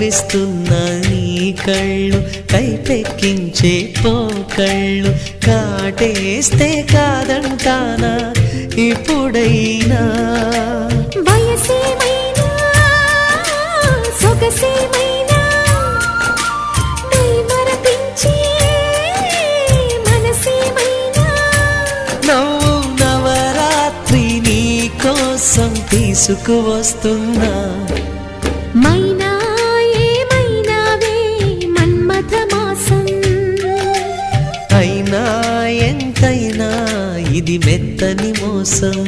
కవ్విస్తున్న నీ కళ్ళు కైపెక్కించే పోకళ్ళు కాటేస్తే కాదంటానా ఇప్పుడైనా వయసేమైనా సొగసేమైనా మరపించే మనసేమైనా నవ్వు నవరాత్రి నీ కోసం తీసుకువస్తున్నా మైనా ఏమైనావే మన్మథ మాసం అయినా ఎంతైనా ఇది మెత్తని మోసం